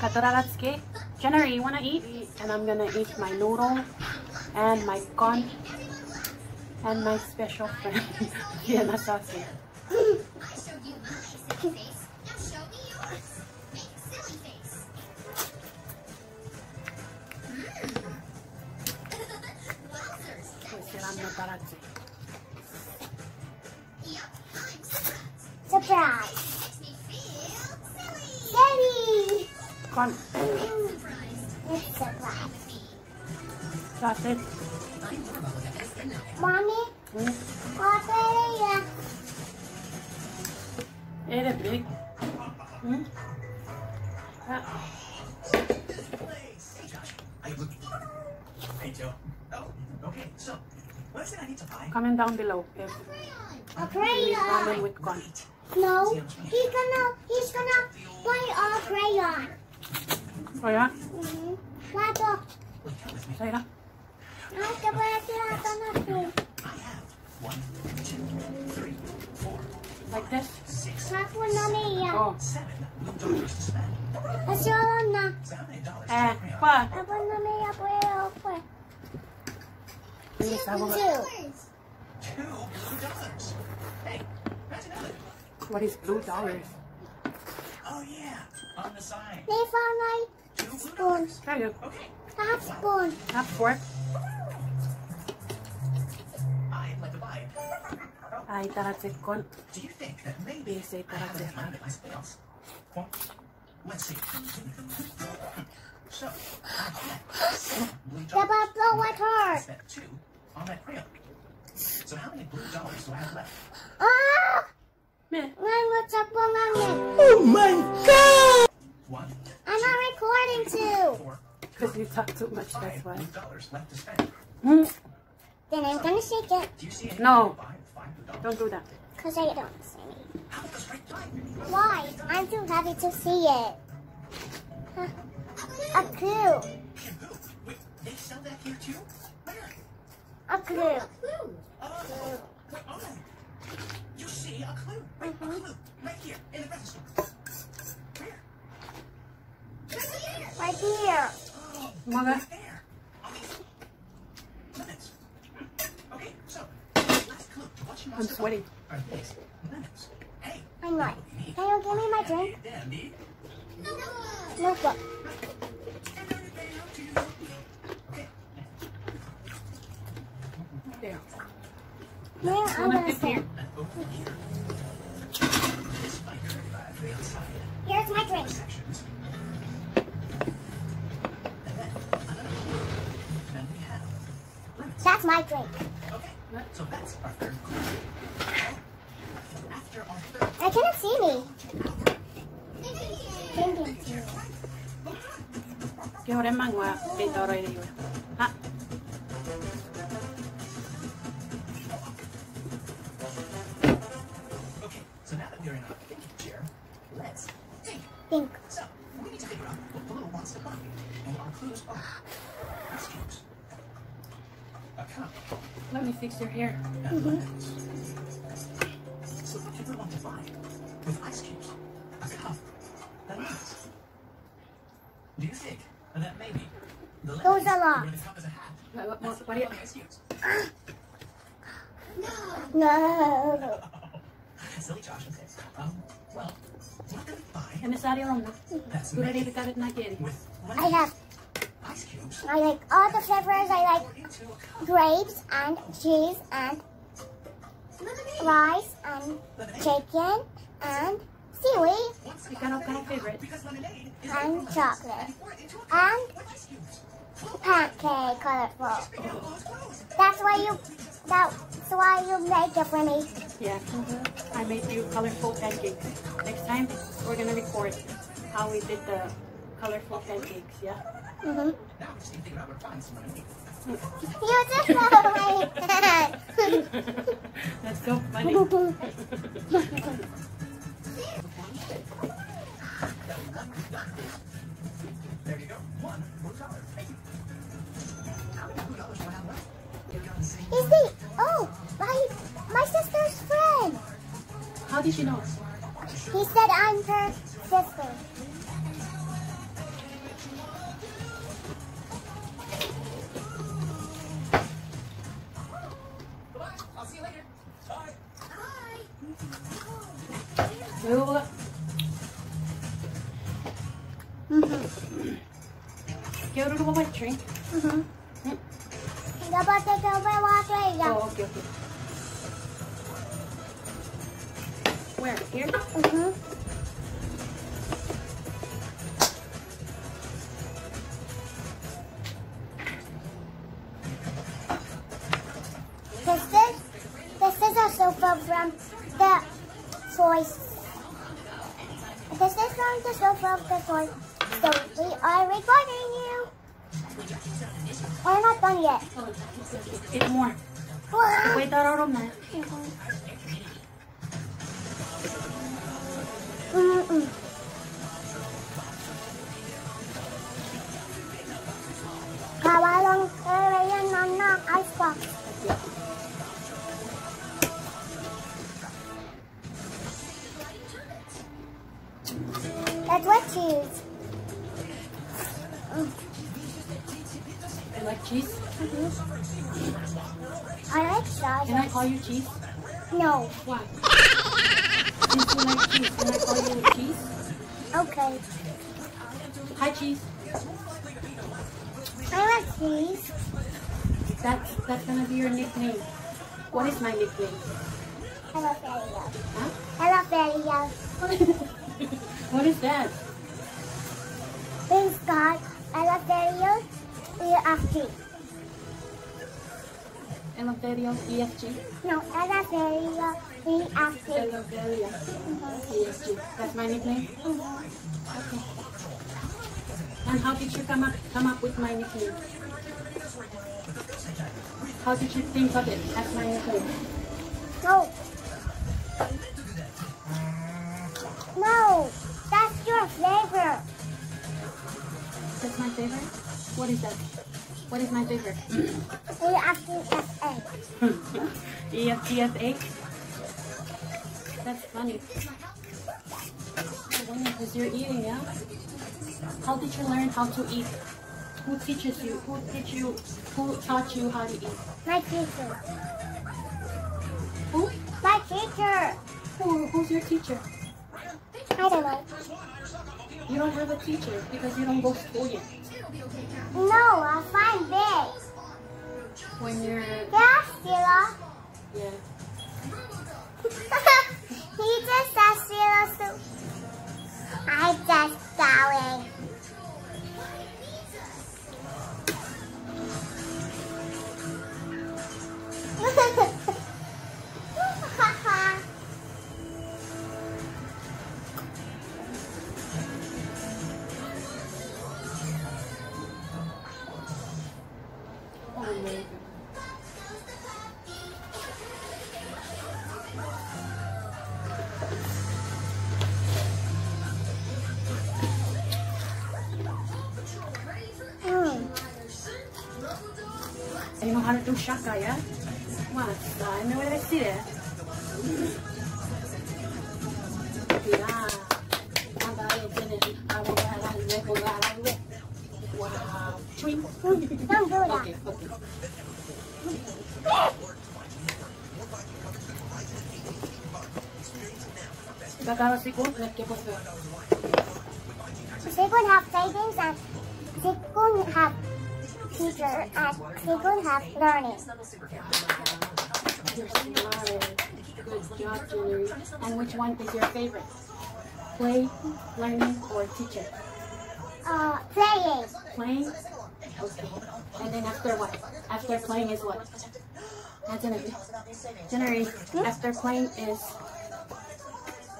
Katoraratsuke. January, you wanna eat? And I'm gonna eat my noodle and my corn and my special friend Vienna sausage. Surprise! Daddy! Corn. It's surprise. Sausage. Mommy? What's it? Eat it big. Hey Joe. Oh, okay. So, what is it I need to buy? Comment down below if A you eat crayon. ramen with corn. No, he's gonna buy a crayon. Oh yeah? Lato. Say that. Ay, que voy a tirar con así. I have 1, 2, 3, 4, Like this? 6, Hapo na niya. Oh. 7 $2 to spend. Asyolo na. Eh, what? Hapo na niya puedo pues. Please, I will- Two. $2. Hey, that's another. What is blue dollars? Oh yeah, on the side. They found like spoon. Try it. Okay, Half spoon. Not fork. I'd like to buy it. Ay, taratsik kon. Do you think that maybe Yes, I I have taratsik. enough money to buy something else? Well, let's see. So, I bet 7 blue The dollars. buffalo with her. I spent 2 on that crayon. So how many blue dollars do I have left? Ah! Meh. Ngang sa pangangin. Oh my god! 1, I'm not recording too. 4, Because you talk too much, that's 5 why. blue dollars left to spend. Then I'm gonna shake it. Do you see anything No. to buy with 5 blue dollars? Don't do that. Because I don't see it. How about the straight time? Why? I'm too happy to see it. Huh. A clue. Wait, they sell that here too? Where? A clue. Oh, you see a clue. A clue. Right here in the register. Where? Right here. Oh, Mother. right there. On these lemons. Okay, so, last clue to what you I'm must sweating. are these lemons. Hey, I'm right. Can you give me my drink? Dandy. Notebook. Okay. There. Where I'm Wanna gonna dip sit. here? And over here. This biker library outside. Here's my drink. Sections. And then another clue. And we have lemons. That's my drink. Okay, so that's our third clue. After our third I cannot see me. Drinking tea. Give them mango. Eat already. Ha. Okay, so now that we're in our thinking chair, let's think. Think. So, we need to figure out what the little wants to buy. And our clues are ice cubes, a cup, Let me fix your hair. and lemons. So what do we want to buy with ice cubes, a cup, and lemons? Do you think that maybe the lemons Those are lots. where the cup is a hat? What do you... Ice cubes. No. Silly Josh. Okay. Well, what do we buy Can I start on na? that's You ready to made cut it na kiri? with I lemons, have. ice cubes, I like all the flavors. I like poured into a cup? grapes and cheese and rice and chicken and seaweed What's the Ikaw ang favorite? Because lemonade is and made from chocolate lemons. Pour it into a cup and with ice cubes. pancake colorful. Pick out those clothes. That's why you make it for me. Yeah. I made you colorful pancakes. Next time, we're gonna record how we did the colorful pancakes, yeah? Mm-hmm. Now we just need to figure out where to find some lemonade. You just hold my hand. That's so funny. There you go. $1 blue dollar. Thank you. How many blue dollars do I have left? You've got the same. Is the my sister's friend? How did you know? He said I'm her sister. Go. Go to the white tree. Dapat ikaw ba water yan? Oh, okay. Where? Here? This is a sofa from the toys. This is from the sofa of the toys. So we are recording you. We're not done yet. Oh, eat more. Wait, taruh na. Kawalong karayan na ice box. That's what cheese. You like cheese? I like sauce. Can I call you cheese? No. Why? Since you like cheese, can I call you cheese? Okay. Hi, cheese. I like cheese. That's gonna be your nickname. What is my nickname? Hello, Feria. Huh? Hello, Feria. What is that? Please God, hello, Feria. EFG. Eleftheria, EFG. No, hello, Feria. EFG. Eleftheria, EFG. That's my nickname? Okay. And how did you come up with my nickname? How did you think of it as my nickname? No. No, that's your flavor. That's my favorite? What is that? What is my favorite? EFGFA. EFGFA? That's funny. Because you're eating, yeah? How did you learn how to eat? Who teaches you? Who taught you how to eat? My teacher. Who? My teacher. Who's your teacher? I don't know. You don't have a teacher because you don't go to school yet. No, I find big. When you're... Yeah, Sheila. Yeah. He just said Sheila, so I just going. Oh my God. You know how to do shaka, yeah? What? I know what I see there. Yeah. Wow. Twink. Don't do that. Okay, okay. She could have savings and she could have teacher and she could have learning. You're smart. Good job, Jenny. And which one is your favorite? Play, learning, or teacher? Playing. Playing? Okay. And then after what? After playing is what? January. After playing is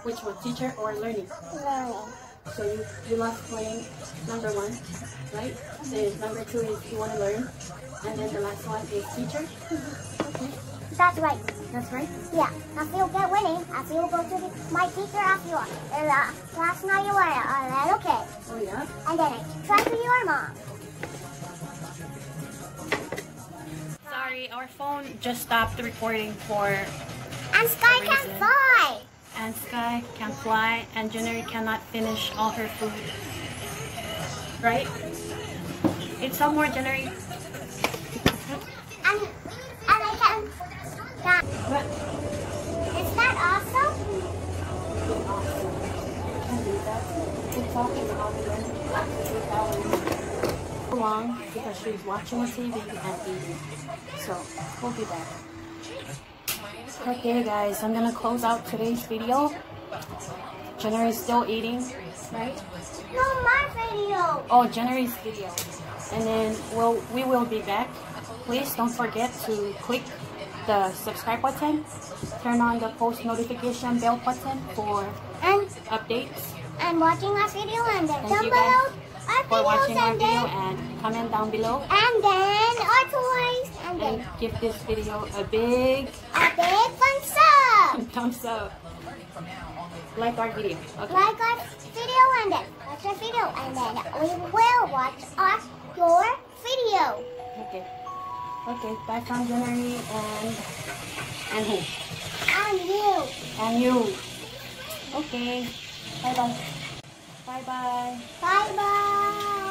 which one? Teacher or learning? Learning. So you love playing, number one, right? Then number two is you want to learn. And then the last one is teacher. Okay. That's right. That's right? Yeah. After you get winning, after you go to my teacher after you last night you were a little kid. Oh yeah? And then I try to your mom. Sorry, our phone just stopped recording for... And Sky can reason. fly. And Sky can fly, and January cannot finish all her food. Right? It's somewhere, January. And I can... What? Is that awesome? Awesome. long because she's watching TV and eating. So we'll be back. Okay guys, I'm gonna close out today's video. Jenner is still eating, right? No, my video. Oh, Jenner's video. And then we will be back. Please don't forget to click the subscribe button, turn on the post notification bell button for updates. And watching our video, and then Thank down you below guys our for watching our videos, video, and comment down below and then our toys, and then and give this video a big thumbs up. thumbs up. Like our video. Okay. Like our video, and then watch our video, and then we will watch your video. Okay. Okay. Bye from January and who? And you. And you. Okay. Bye bye. Bye bye. Bye bye.